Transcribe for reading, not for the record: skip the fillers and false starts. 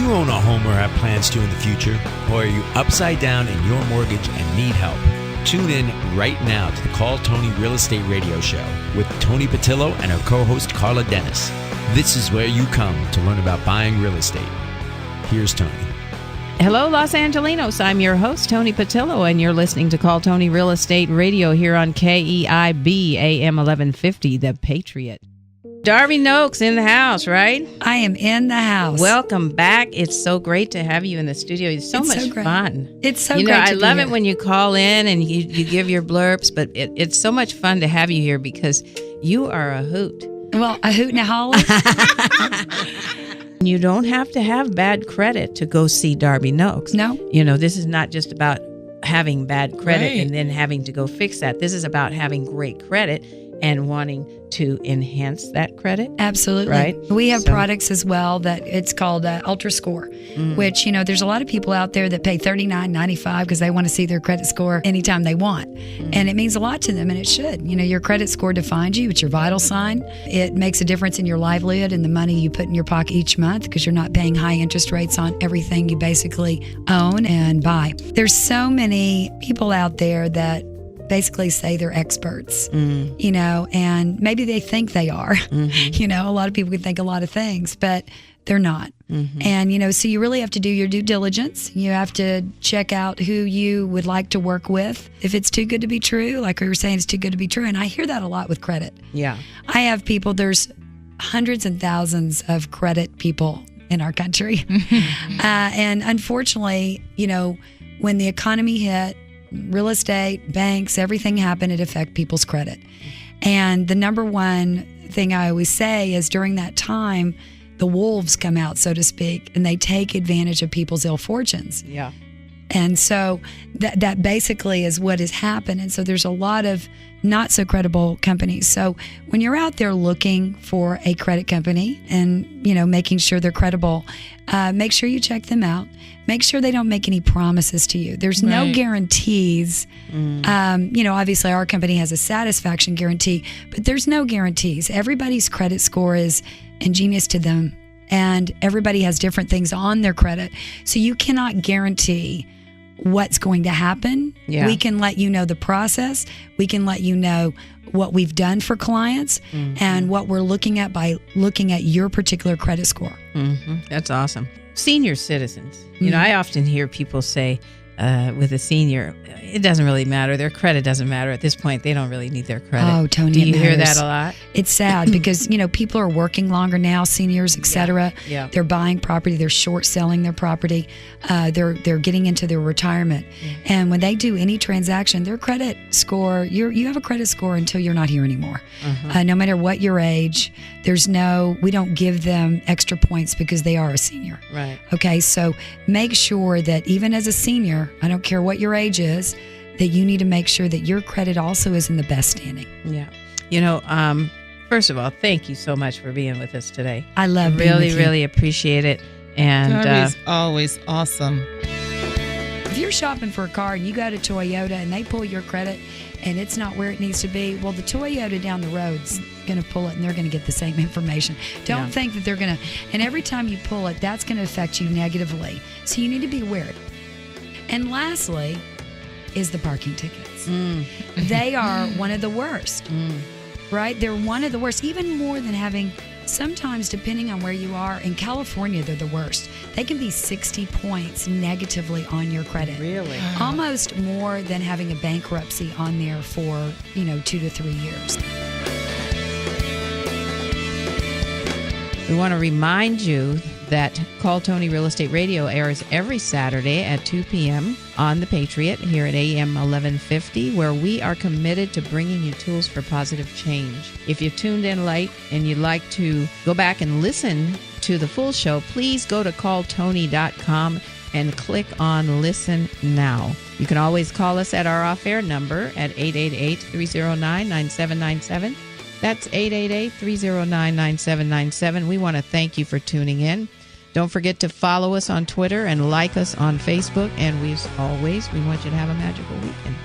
you own a home or have plans to in the future? Or are you upside down in your mortgage and need help? Tune in right now to the Call Toni Real Estate Radio Show with Toni Patillo and her co-host Carla Dennis. This is where you come to learn about buying real estate. Here's Toni. Hello, Los Angelinos. I'm your host, Toni Patillo, and you're listening to Call Toni Real Estate Radio here on KEIB AM 1150, The Patriot. Darbe Nokes in the house, right? I am in the house. Welcome back. It's so great to have you in the studio. It's so much fun. It's so great. I love it when you call in and you give your blurbs, but it's so much fun to have you here because you are a hoot. Well, a hoot and a holler. You don't have to have bad credit to go see Darbe Nokes. No. This is not just about having bad credit and then having to go fix that. This is about having great credit and wanting to enhance that credit. Absolutely. Right? We have products as well that it's called Ultra Score, which, there's a lot of people out there that pay $39.95 because they want to see their credit score anytime they want. And it means a lot to them, and it should. Your credit score defines you. It's your vital sign. It makes a difference in your livelihood and the money you put in your pocket each month because you're not paying high interest rates on everything you basically own and buy. There's so many people out there that basically say they're experts, and maybe they think they are. A lot of people can think a lot of things, but they're not. And, so you really have to do your due diligence. You have to check out who you would like to work with. If it's too good to be true, like we were saying, it's too good to be true. And I hear that a lot with credit. Yeah. I have people, there's hundreds and thousands of credit people in our country. And unfortunately, when the economy hit, real estate, banks, everything happened, it affected people's credit. And the number one thing I always say is during that time, the wolves come out, so to speak, and they take advantage of people's ill fortunes. Yeah. And so that basically is what has happened. And so there's a lot of not so credible companies. So when you're out there looking for a credit company and, making sure they're credible, make sure you check them out. Make sure they don't make any promises to you. There's no guarantees. Obviously our company has a satisfaction guarantee, but there's no guarantees. Everybody's credit score is ingenious to them, and everybody has different things on their credit. So you cannot guarantee what's going to happen. Yeah. We can let you know the process. We can let you know what we've done for clients and what we're looking at by looking at your particular credit score. That's awesome. Senior citizens. I often hear people say with a senior, it doesn't really matter. Their credit doesn't matter. At this point, they don't really need their credit. Oh, Toni, do you it hear matters. that a lot? It's sad because, people are working longer now, seniors, et cetera. Yeah. They're buying property. They're short selling their property. They're getting into their retirement. And when they do any transaction, their credit score, you have a credit score until you're not here anymore. No matter what your age, we don't give them extra points because they are a senior. Right. Okay, so make sure that even as a senior, I don't care what your age is, that you need to make sure that your credit also is in the best standing. Yeah. First of all, thank you so much for being with us today. I love being with you. Really appreciate it. And Darbe's always awesome. If you're shopping for a car and you go to Toyota and they pull your credit and it's not where it needs to be, well, the Toyota down the road's going to pull it and they're going to get the same information. Don't think that they're going to, and every time you pull it, that's going to affect you negatively. So you need to be aware. And lastly is the parking tickets. They are one of the worst, right? They're one of the worst, even more than having, sometimes depending on where you are, in California, they're the worst. They can be 60 points negatively on your credit. Really? Almost more than having a bankruptcy on there for, 2 to 3 years. We want to remind you that Call Toni Real Estate Radio airs every Saturday at 2 p.m. on The Patriot here at AM 1150, where we are committed to bringing you tools for positive change. If you tuned in late and you'd like to go back and listen to the full show, please go to calltoni.com and click on Listen Now. You can always call us at our off-air number at 888-309-9797. That's 888-309-9797. We want to thank you for tuning in. Don't forget to follow us on Twitter and like us on Facebook. And as always, we want you to have a magical weekend.